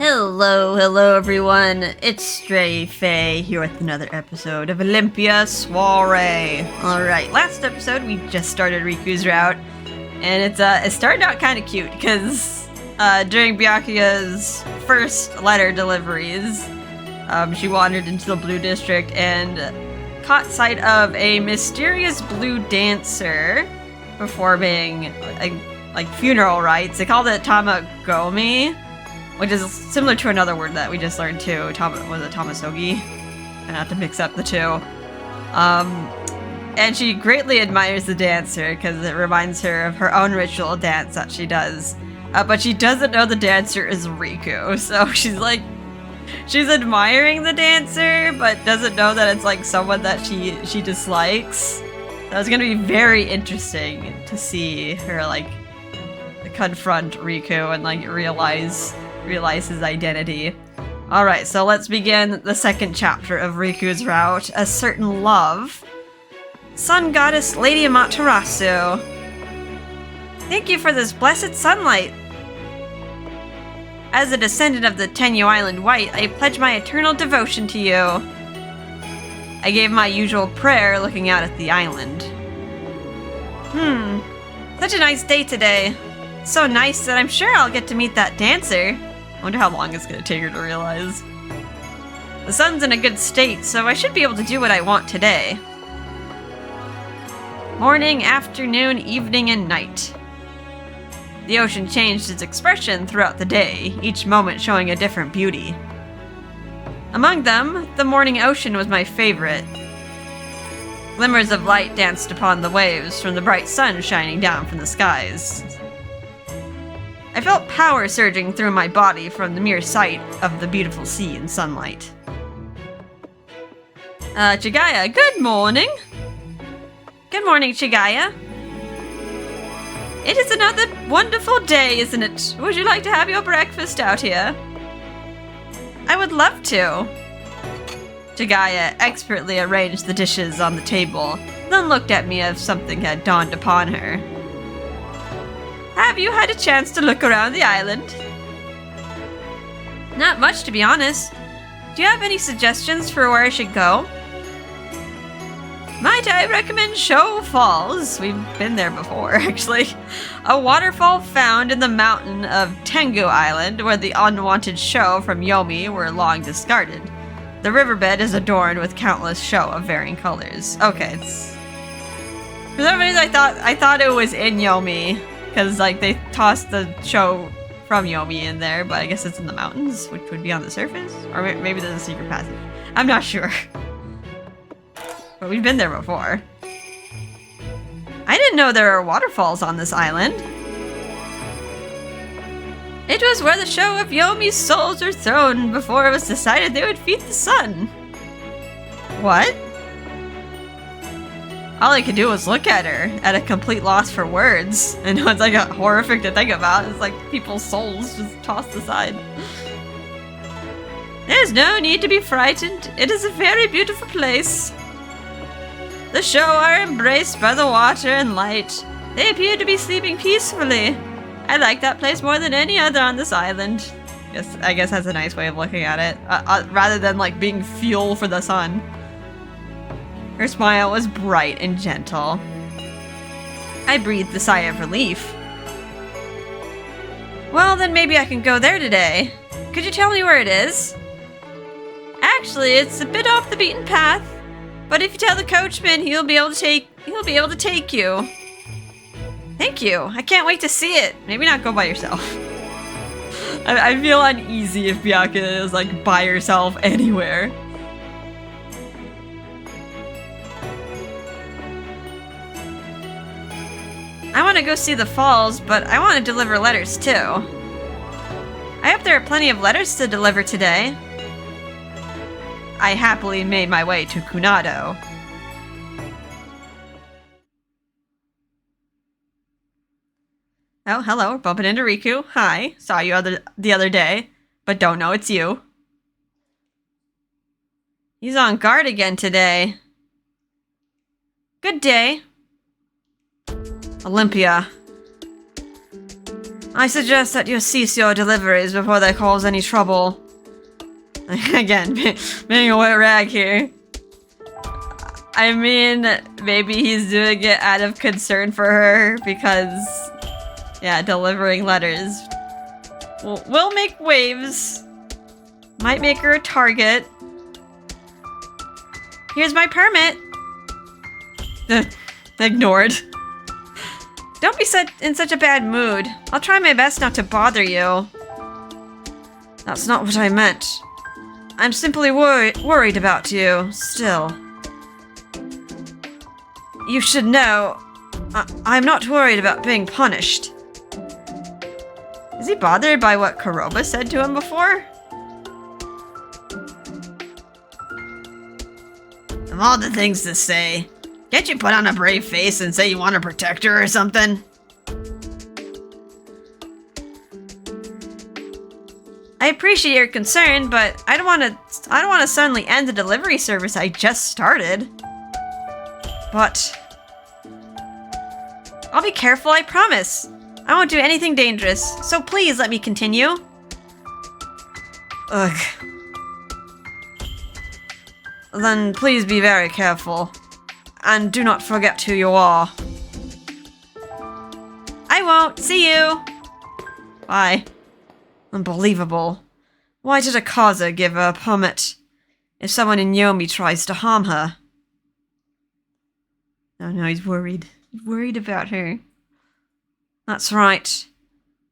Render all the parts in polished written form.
Hello everyone, it's Stray Faye here with another episode of Olympia Soiree. Alright, last episode we just started Riku's route, and it started out kind of cute, because during Byakuya's first letter deliveries, she wandered into the Blue District and caught sight of a mysterious blue dancer performing like funeral rites. They called it Tamagomi, which is similar to another word that we just learned too. Was it Tamasogi? I have to mix up the two. And she greatly admires the dancer because it reminds her of her own ritual dance that she does. But she doesn't know the dancer is Riku, so she's admiring the dancer, but doesn't know that it's like someone that she dislikes. So it's gonna be very interesting to see her like confront Riku and like realize his identity. Alright, so let's begin the second chapter of Riku's route, A Certain Love. Sun Goddess Lady Amaterasu. Thank you for this blessed sunlight. As a descendant of the Tenyu Island White, I pledge my eternal devotion to you. I gave my usual prayer looking out at the island. Such a nice day today. So nice that I'm sure I'll get to meet that dancer. I wonder how long it's going to take her to realize. The sun's in a good state, so I should be able to do what I want today. Morning, afternoon, evening, and night. The ocean changed its expression throughout the day, each moment showing a different beauty. Among them, the morning ocean was my favorite. Glimmers of light danced upon the waves from the bright sun shining down from the skies. I felt power surging through my body from the mere sight of the beautiful sea and sunlight. Chigaya, good morning! Good morning, Chigaya. It is another wonderful day, isn't it? Would you like to have your breakfast out here? I would love to. Chigaya expertly arranged the dishes on the table, then looked at me as something had dawned upon her. Have you had a chance to look around the island? Not much, to be honest. Do you have any suggestions for where I should go? Might I recommend Show Falls? We've been there before, actually. A waterfall found in the mountain of Tengu Island, where the unwanted Sho from Yomi were long discarded. The riverbed is adorned with countless Sho of varying colors. Okay, it's... For some reason I thought it was in Yomi. Because, like, they tossed the show from Yomi in there, but I guess it's in the mountains, which would be on the surface? Or maybe there's a secret passage. I'm not sure. But we've been there before. I didn't know there were waterfalls on this island. It was where the show of Yomi's souls were thrown before it was decided they would feed the sun. What? All I could do was look at her, at a complete loss for words. And it's like horrific to think about. It's like people's souls just tossed aside. There's no need to be frightened. It is a very beautiful place. The Sho are embraced by the water and light. They appear to be sleeping peacefully. I like that place more than any other on this island. I guess that's a nice way of looking at it. Rather than like being fuel for the sun. Her smile was bright and gentle. I breathed a sigh of relief. Well, then maybe I can go there today. Could you tell me where it is? Actually, it's a bit off the beaten path, but if you tell the coachman, he'll be able to take you. Thank you. I can't wait to see it. Maybe not go by yourself. I feel uneasy if Byakuya is like by herself anywhere. I want to go see the falls, but I want to deliver letters too. I hope there are plenty of letters to deliver today. I happily made my way to Kunado. Oh, hello, bumping into Riku. Hi, saw you the other day, but don't know it's you. He's on guard again today. Good day. Olympia. I suggest that you cease your deliveries before they cause any trouble. Again, being a wet rag here. I mean, maybe he's doing it out of concern for her because, yeah, delivering letters will make waves. Might make her a target. Here's my permit. Ignored. Don't be in such a bad mood. I'll try my best not to bother you. That's not what I meant. I'm simply worried about you, still. You should know, I'm not worried about being punished. Is he bothered by what Kuroba said to him before? Of all the things to say, can't you put on a brave face and say you want to protect her or something? I appreciate your concern, but I don't want to suddenly end the delivery service I just started. But I'll be careful, I promise. I won't do anything dangerous, so please let me continue. Ugh. Then please be very careful. And do not forget who you are. I won't. See you. Bye. Unbelievable. Why did Akaza give her a permit? If someone in Yomi tries to harm her. Oh no, he's worried. He's worried about her. That's right.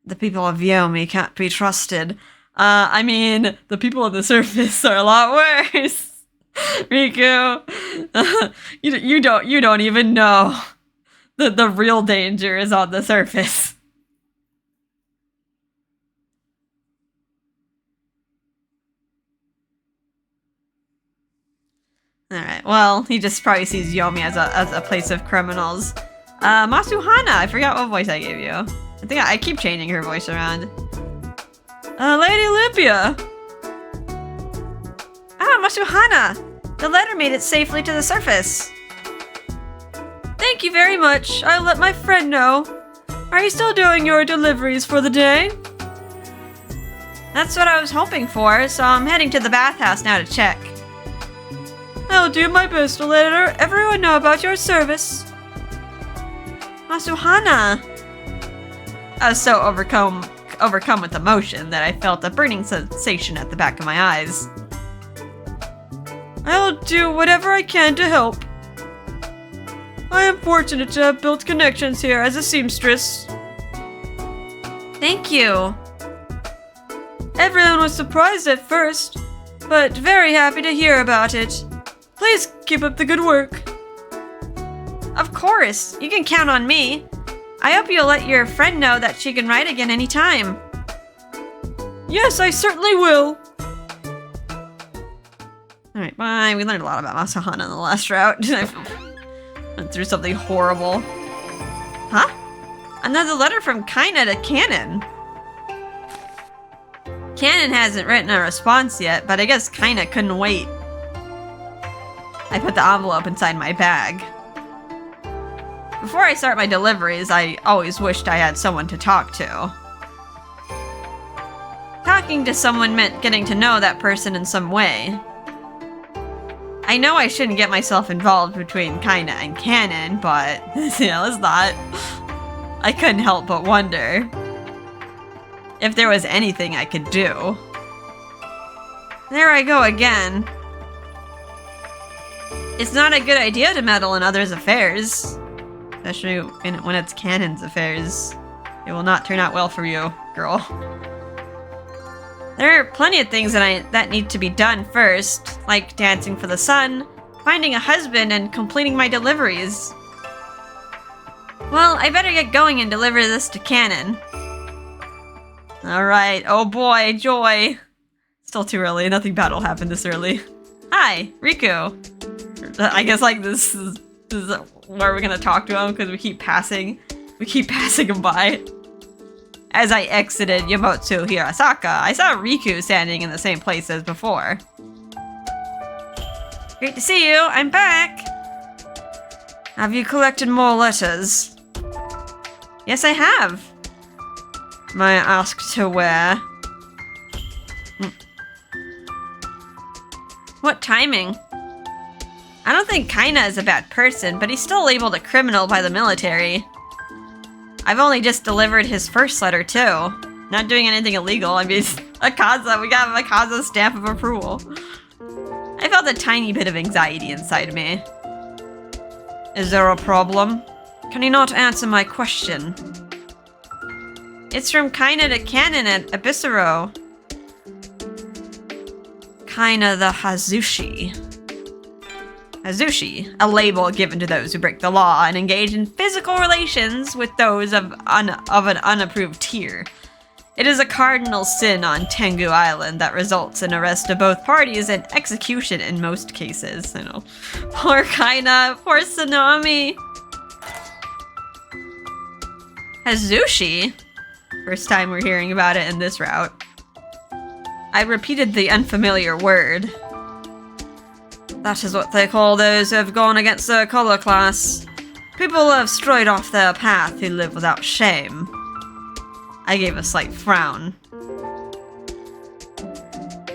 The people of Yomi can't be trusted. I mean, the people on the surface are a lot worse. Riku, you don't even know that the real danger is on the surface. Alright, well, he just probably sees Yomi as a place of criminals. Masuhana, I forgot what voice I gave you. I think I keep changing her voice around. Lady Olympia! Ah, Masuhana! The letter made it safely to the surface. Thank you very much. I'll let my friend know. Are you still doing your deliveries for the day? That's what I was hoping for, so I'm heading to the bathhouse now to check. I'll do my best to let everyone know about your service. Masuhana! I was so overcome with emotion that I felt a burning sensation at the back of my eyes. I'll do whatever I can to help. I am fortunate to have built connections here as a seamstress. Thank you. Everyone was surprised at first, but very happy to hear about it. Please keep up the good work. Of course, you can count on me. I hope you'll let your friend know that she can ride again anytime. Yes, I certainly will. Alright, bye. We learned a lot about Masuhana in the last route. I went through something horrible. Huh? Another letter from Kaina to Canon. Canon hasn't written a response yet, but I guess Kaina couldn't wait. I put the envelope inside my bag. Before I start my deliveries, I always wished I had someone to talk to. Talking to someone meant getting to know that person in some way. I know I shouldn't get myself involved between Kaina and Canon, but yeah, it's not. I couldn't help but wonder if there was anything I could do. There I go again. It's not a good idea to meddle in others' affairs. Especially when it's Canon's affairs. It will not turn out well for you, girl. There are plenty of things that need to be done first, like dancing for the sun, finding a husband, and completing my deliveries. Well, I better get going and deliver this to Canon. Alright, oh boy, joy. Still too early, nothing bad will happen this early. Hi, Riku. I guess like this is where we're gonna talk to him because we keep passing him by. As I exited Yamotsu Hirasaka, I saw Riku standing in the same place as before. Great to see you, I'm back! Have you collected more letters? Yes, I have. May I ask to where? What timing? I don't think Kaina is a bad person, but he's still labeled a criminal by the military. I've only just delivered his first letter, too. Not doing anything illegal. I mean, Akaza, we got Akaza's stamp of approval. I felt a tiny bit of anxiety inside me. Is there a problem? Can you not answer my question? It's from Kaina to Canon at Abyssero. Kaina the Hazushi. Hazushi, a label given to those who break the law and engage in physical relations with those of an unapproved tier. It is a cardinal sin on Tengu Island that results in arrest of both parties and execution in most cases. I know. Poor Kaina, poor Tsunami. Hazushi? First time we're hearing about it in this route. I repeated the unfamiliar word. That is what they call those who have gone against their color class. People who have strayed off their path who live without shame. I gave a slight frown.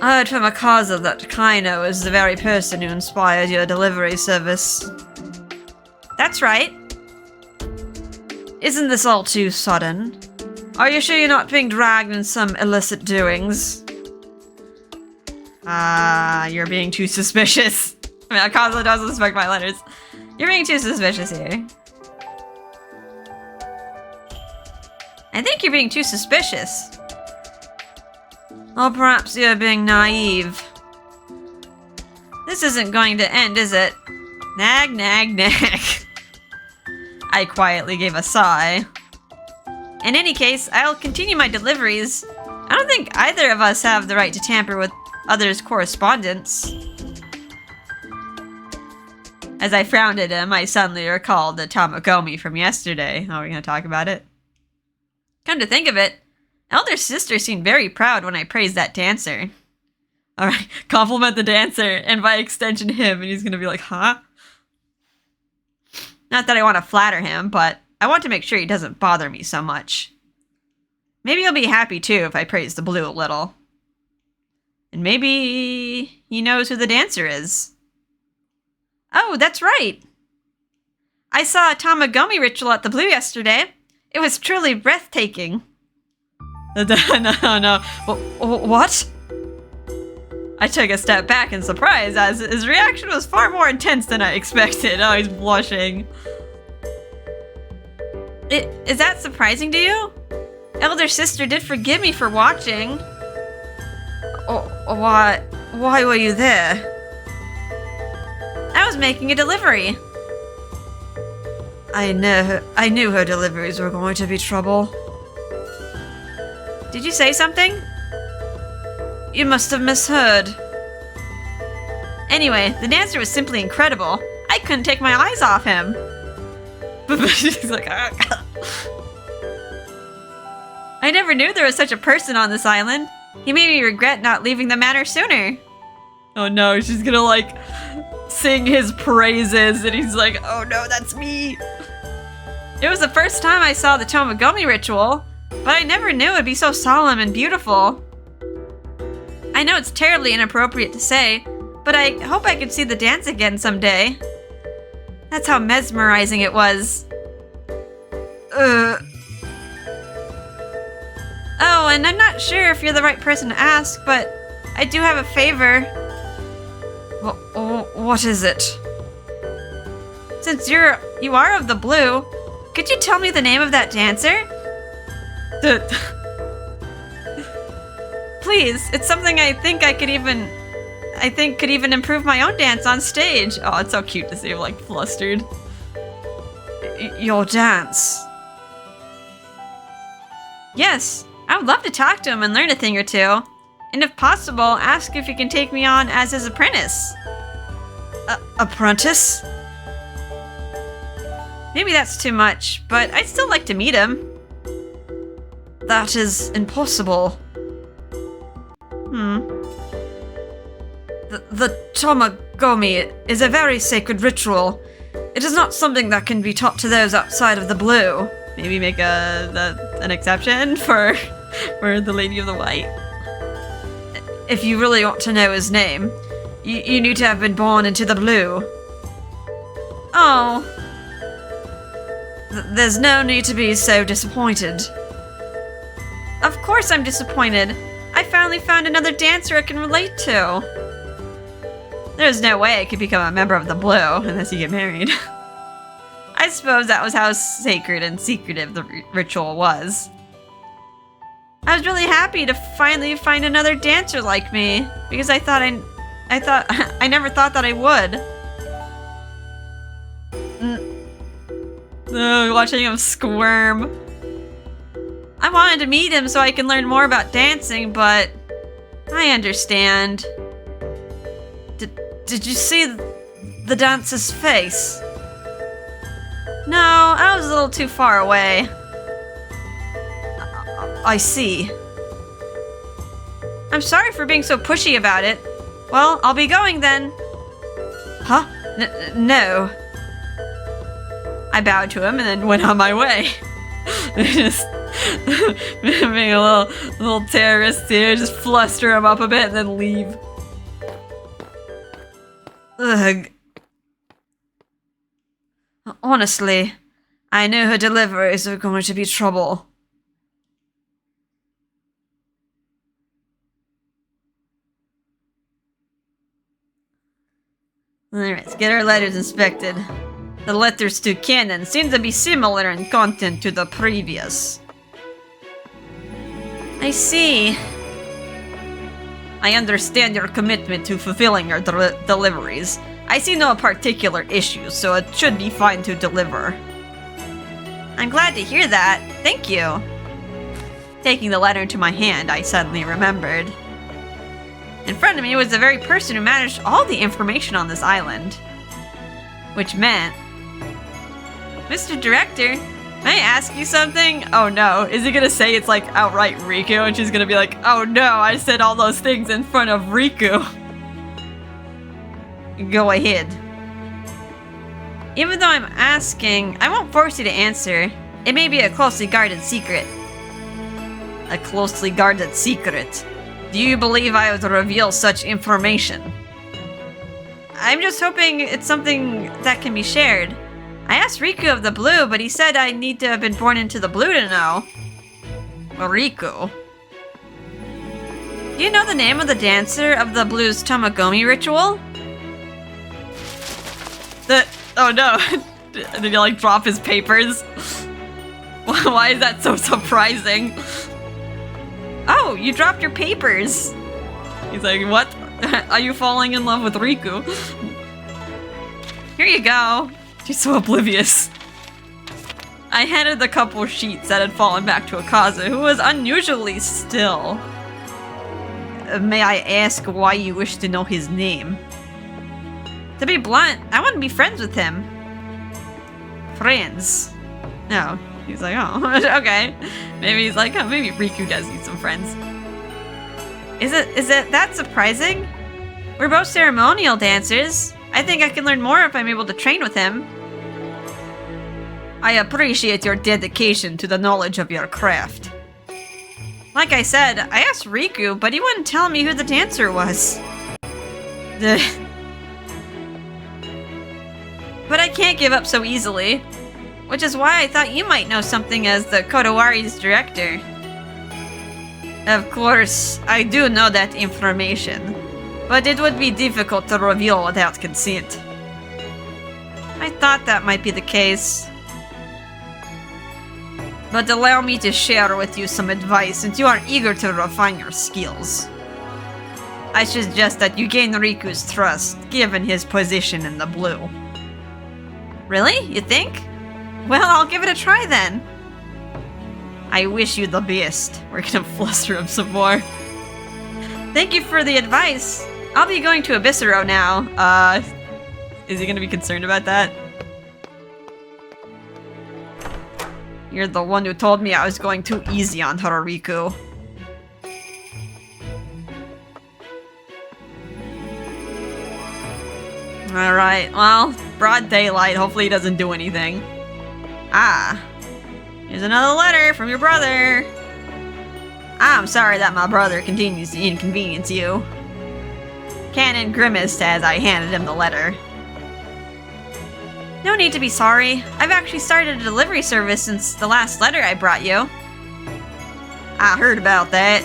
I heard from Akaza that Kaino is the very person who inspired your delivery service. That's right. Isn't this all too sudden? Are you sure you're not being dragged in some illicit doings? You're being too suspicious. I mean, Akaza does respect my letters. You're being too suspicious here. I think you're being too suspicious. Or perhaps you're being naive. This isn't going to end, is it? Nag, nag, nag. I quietly gave a sigh. In any case, I'll continue my deliveries. I don't think either of us have the right to tamper with others' correspondence. As I frowned at him, I suddenly recalled the Tamagami from yesterday. Oh, we're gonna talk about it? Come to think of it, Elder Sister seemed very proud when I praised that dancer. Alright, compliment the dancer, and by extension him, and he's gonna be like, huh? Not that I want to flatter him, but I want to make sure he doesn't bother me so much. Maybe he'll be happy too if I praise the blue a little. And maybe he knows who the dancer is. Oh, that's right. I saw a Tamagami ritual at the Blue yesterday. It was truly breathtaking. No. What? I took a step back in surprise as his reaction was far more intense than I expected. Oh, he's blushing. Is that surprising to you? Elder Sister did forgive me for watching. Why were you there? I was making a delivery. I knew her deliveries were going to be trouble. Did you say something? You must have misheard. Anyway, the dancer was simply incredible. I couldn't take my eyes off him. She's like, I never knew there was such a person on this island. He made me regret not leaving the manor sooner. Oh no, she's gonna like sing his praises and he's like, oh no, that's me. It was the first time I saw the Tamagami ritual, but I never knew it'd be so solemn and beautiful. I know it's terribly inappropriate to say, but I hope I could see the dance again someday. That's how mesmerizing it was. Oh, and I'm not sure if you're the right person to ask, but I do have a favor. What is it? Since you are of the blue, could you tell me the name of that dancer? Please, it's something I think could even improve my own dance on stage. Oh, it's so cute to see him like flustered. Your dance. Yes, I would love to talk to him and learn a thing or two. And if possible, ask if he can take me on as his apprentice. Apprentice? Maybe that's too much, but I'd still like to meet him. That is impossible. The Tamagami is a very sacred ritual. It is not something that can be taught to those outside of the blue. Maybe make the an exception for the Lady of the White. If you really want to know his name, you need to have been born into the blue. Oh. There's no need to be so disappointed. Of course I'm disappointed. I finally found another dancer I can relate to. There's no way I could become a member of the Blue unless you get married. I suppose that was how sacred and secretive the ritual was. I was really happy to finally find another dancer like me, because I never thought that I would. Watching him squirm. I wanted to meet him so I can learn more about dancing, but I understand. Did you see the dancer's face? No, I was a little too far away. I see. I'm sorry for being so pushy about it. Well, I'll be going then. Huh? No. I bowed to him and then went on my way. Just being a little terrorist here, just fluster him up a bit and then leave. Ugh. Honestly, I knew her deliveries were going to be trouble. Alright, let's get our letters inspected. The letters to Canon seem to be similar in content to the previous. I see. I understand your commitment to fulfilling your deliveries. I see no particular issues, so it should be fine to deliver. I'm glad to hear that. Thank you. Taking the letter into my hand, I suddenly remembered. In front of me was the very person who managed all the information on this island. Which meant... Mr. Director, may I ask you something? Oh no, is he gonna say it's like outright Riku and she's gonna be like, oh no, I said all those things in front of Riku. Go ahead. Even though I'm asking, I won't force you to answer. It may be a closely guarded secret. A closely guarded secret. Do you believe I would reveal such information? I'm just hoping it's something that can be shared. I asked Riku of the Blue, but he said I need to have been born into the Blue to know. Well, Riku. Do you know the name of the dancer of the Blue's Tomogomi ritual? Oh no. Did he like drop his papers? Why is that so surprising? Oh, you dropped your papers. He's like, what? Are you falling in love with Riku? Here you go. She's so oblivious. I handed the couple sheets that had fallen back to Akazu, who was unusually still. May I ask why you wish to know his name? To be blunt, I want to be friends with him. Friends? No. He's like, oh, okay. Maybe he's like, oh, maybe Riku does need some friends. Is it that surprising? We're both ceremonial dancers. I think I can learn more if I'm able to train with him. I appreciate your dedication to the knowledge of your craft. Like I said, I asked Riku, but he wouldn't tell me who the dancer was. But I can't give up so easily. Which is why I thought you might know something as the Kodawari's director. Of course, I do know that information, but it would be difficult to reveal without consent. I thought that might be the case. But allow me to share with you some advice since you are eager to refine your skills. I suggest that you gain Riku's trust, given his position in the Blue. Really? You think? Well, I'll give it a try then. I wish you the best. We're gonna fluster him some more. Thank you for the advice. I'll be going to Abyssero now. Is he gonna be concerned about that? You're the one who told me I was going too easy on Harariku. Alright, well, broad daylight. Hopefully he doesn't do anything. Ah. Here's another letter from your brother. I'm sorry that my brother continues to inconvenience you. Cannon grimaced as I handed him the letter. No need to be sorry. I've actually started a delivery service since the last letter I brought you. I heard about that.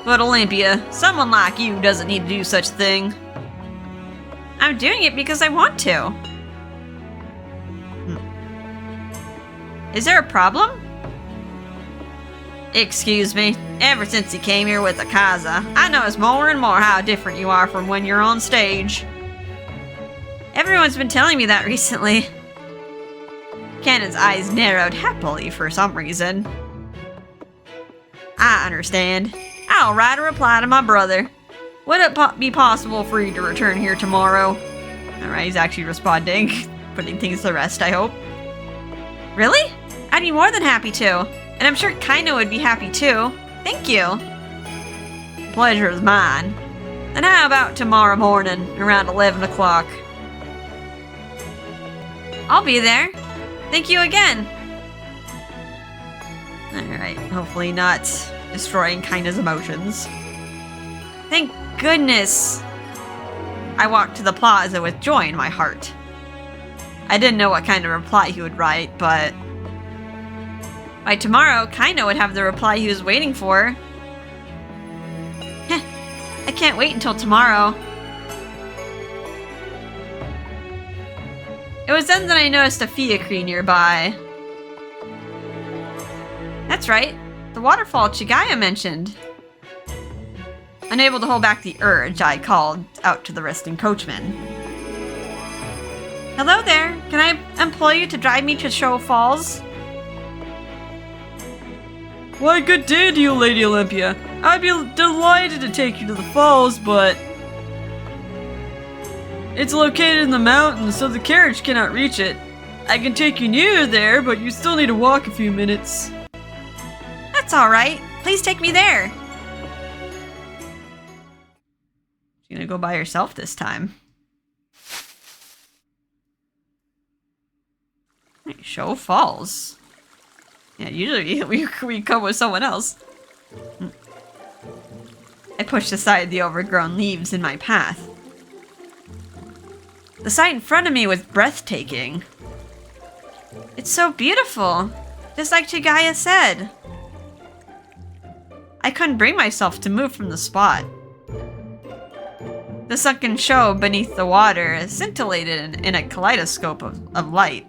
But Olympia, someone like you doesn't need to do such a thing. I'm doing it because I want to. Is there a problem? Excuse me. Ever since you came here with Akaza, I notice more and more how different you are from when you're on stage. Everyone's been telling me that recently. Cannon's eyes narrowed happily for some reason. I understand. I'll write a reply to my brother. Would it be possible for you to return here tomorrow? Alright, he's actually responding. Putting things to rest, I hope. Really? I'd be more than happy to. And I'm sure Kaino would be happy too. Thank you. Pleasure is mine. And how about tomorrow morning, around 11 o'clock? I'll be there. Thank you again. Alright, hopefully not destroying Kaina's emotions. Thank goodness. I walked to the plaza with joy in my heart. I didn't know what kind of reply he would write, but by tomorrow, Kaino would have the reply he was waiting for. Heh, I can't wait until tomorrow. It was then that I noticed a Fiacre nearby. That's right, the waterfall Chigaya mentioned. Unable to hold back the urge, I called out to the resting coachman. Hello there, can I employ you to drive me to Show Falls? Why, good day to you, Lady Olympia. I'd be delighted to take you to the falls, but it's located in the mountains, so the carriage cannot reach it. I can take you near there, but you still need to walk a few minutes. That's alright. Please take me there. She's gonna go by herself this time. Show Falls. Yeah, usually we come with someone else. I pushed aside the overgrown leaves in my path. The sight in front of me was breathtaking. It's so beautiful, just like Chigaya said. I couldn't bring myself to move from the spot. The sunken show beneath the water scintillated in a kaleidoscope of light.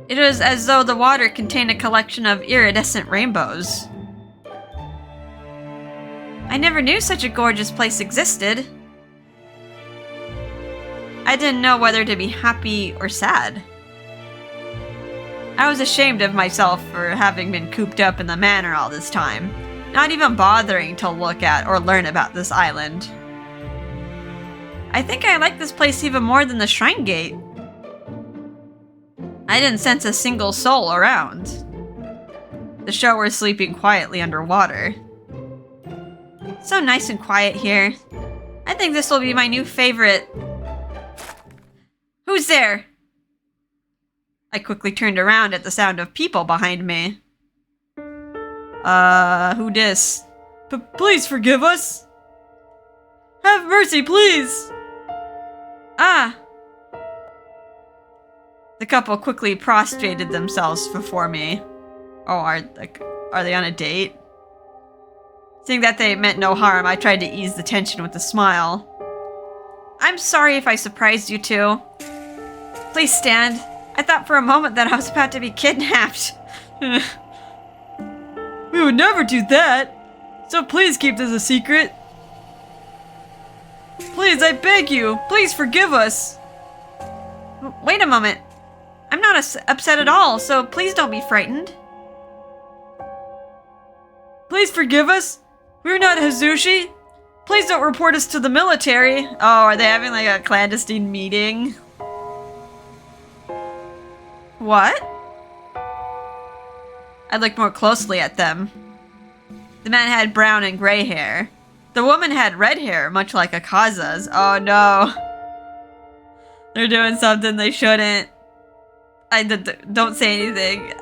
It was as though the water contained a collection of iridescent rainbows. I never knew such a gorgeous place existed. I didn't know whether to be happy or sad. I was ashamed of myself for having been cooped up in the manor all this time, not even bothering to look at or learn about this island. I think I like this place even more than the shrine gate. I didn't sense a single soul around. The show were sleeping quietly underwater. So nice and quiet here. I think this will be my new favorite. Who's there? I quickly turned around at the sound of people behind me. Who dis? Please forgive us. Have mercy, please. Ah. The couple quickly prostrated themselves before me. Oh, are they on a date? Seeing that they meant no harm, I tried to ease the tension with a smile. I'm sorry if I surprised you two. Please stand. I thought for a moment that I was about to be kidnapped. We would never do that. So please keep this a secret. Please, I beg you. Please forgive us. Wait a moment. I'm not upset at all, so please don't be frightened. Please forgive us. We're not Hazushi. Please don't report us to the military. Oh, are they having like a clandestine meeting? What? I looked more closely at them. The man had brown and gray hair. The woman had red hair, much like Akaza's. Oh no. They're doing something they shouldn't. don't say anything.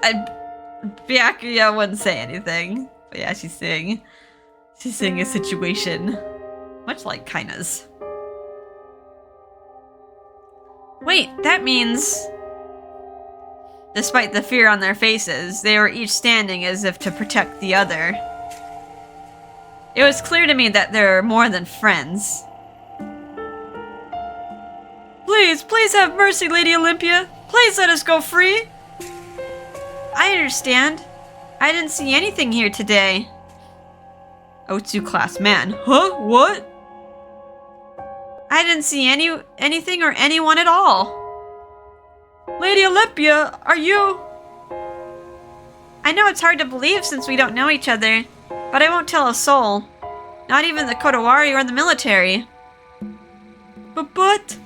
Byakuya wouldn't say anything. But yeah, she's seeing a situation. Much like Kaina's. Wait, that means... Despite the fear on their faces, they were each standing as if to protect the other. It was clear to me that they're more than friends. Please have mercy, Lady Olympia. Please let us go free. I understand. I didn't see anything here today. Otsu class man. Huh? What? I didn't see anything or anyone at all. Lady Olympia, are you... I know it's hard to believe since we don't know each other, but I won't tell a soul. Not even the Kodawari or the military. But...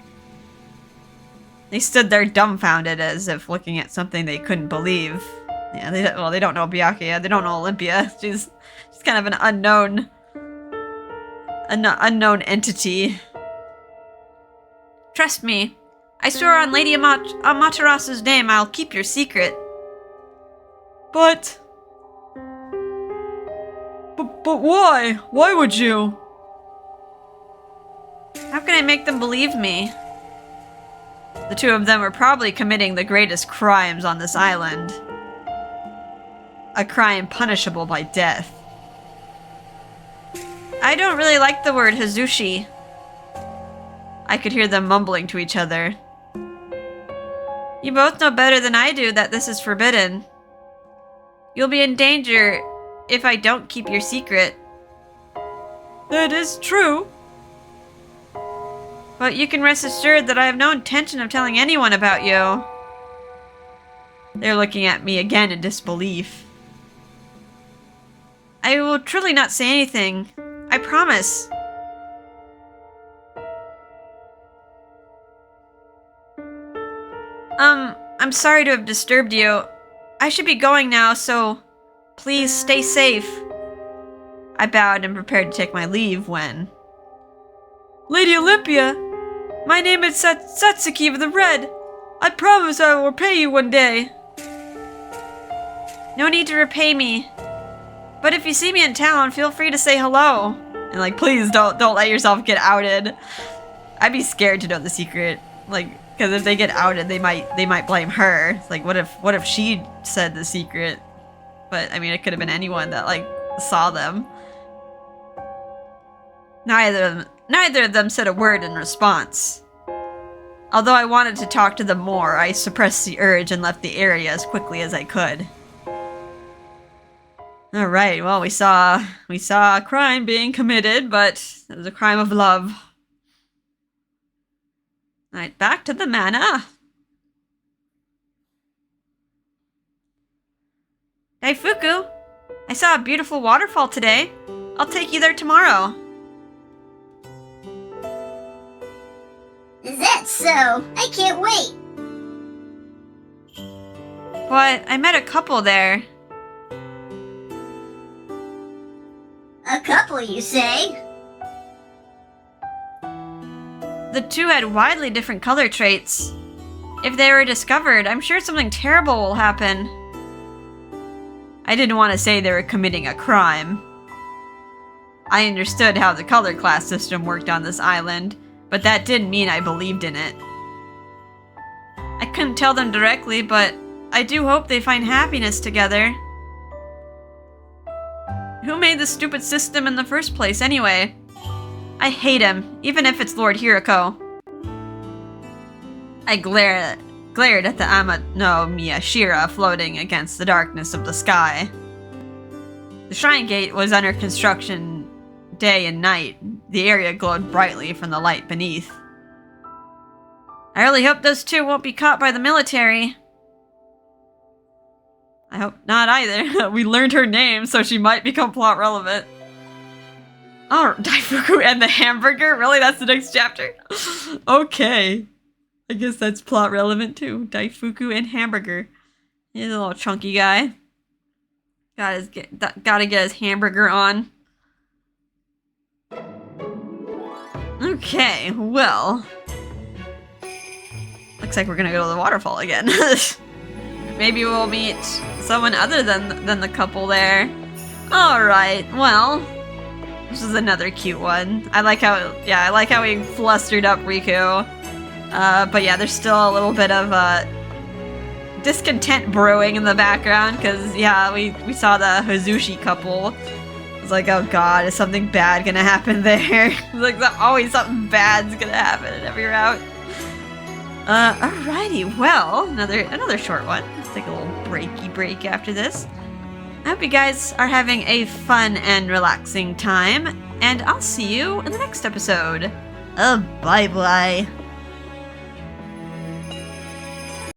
They stood there dumbfounded as if looking at something they couldn't believe. Yeah, they don't know Byakuya, they don't know Olympia. She's kind of an unknown entity. Trust me. I swear on Lady Amaterasu's name I'll keep your secret. But why? Why would you? How can I make them believe me? The two of them were probably committing the greatest crimes on this island. A crime punishable by death. I don't really like the word Hazushi. I could hear them mumbling to each other. You both know better than I do that this is forbidden. You'll be in danger if I don't keep your secret. That is true. But you can rest assured that I have no intention of telling anyone about you. They're looking at me again in disbelief. I will truly not say anything. I promise. I'm sorry to have disturbed you. I should be going now, so please stay safe. I bowed and prepared to take my leave when... Lady Olympia, my name is Satsuki of the Red. I promise I will repay you one day. No need to repay me. But if you see me in town, feel free to say hello. And like, please don't let yourself get outed. I'd be scared to know the secret. Like, because if they get outed, they might blame her. It's like, what if she said the secret? But I mean, it could have been anyone that like saw them. Neither of them said a word in response. Although I wanted to talk to them more, I suppressed the urge and left the area as quickly as I could. Alright, well, we saw a crime being committed, but it was a crime of love. Alright, back to the mana. Daifuku, I saw a beautiful waterfall today. I'll take you there tomorrow. Is that so? I can't wait! But I met a couple there. A couple, you say? The two had widely different color traits. If they were discovered, I'm sure something terrible will happen. I didn't want to say they were committing a crime. I understood how the color class system worked on this island, but that didn't mean I believed in it. I couldn't tell them directly, but I do hope they find happiness together. Who made this stupid system in the first place, anyway? I hate him, even if it's Lord Hiroko. I glared at the Amano Miyashira floating against the darkness of the sky. The shrine gate was under construction day and night. The area glowed brightly from the light beneath. I really hope those two won't be caught by the military. I hope not either. We learned her name, so she might become plot relevant. Oh, Daifuku and the hamburger? Really? That's the next chapter? Okay. I guess that's plot relevant too. Daifuku and hamburger. He's a little chunky guy. Gotta get his hamburger on. Okay, well. Looks like we're gonna go to the waterfall again. maybe we'll meet someone other than the couple there. Alright, well, this is another cute one. I like how we flustered up Riku. But yeah, there's still a little bit of discontent brewing in the background, because yeah, we saw the Hazushi couple. It's like, oh god, is something bad gonna happen there? Like, always something bad's gonna happen in every route. Alrighty, well, another short one. Let's take a little breaky break after this. I hope you guys are having a fun and relaxing time, and I'll see you in the next episode. Bye-bye.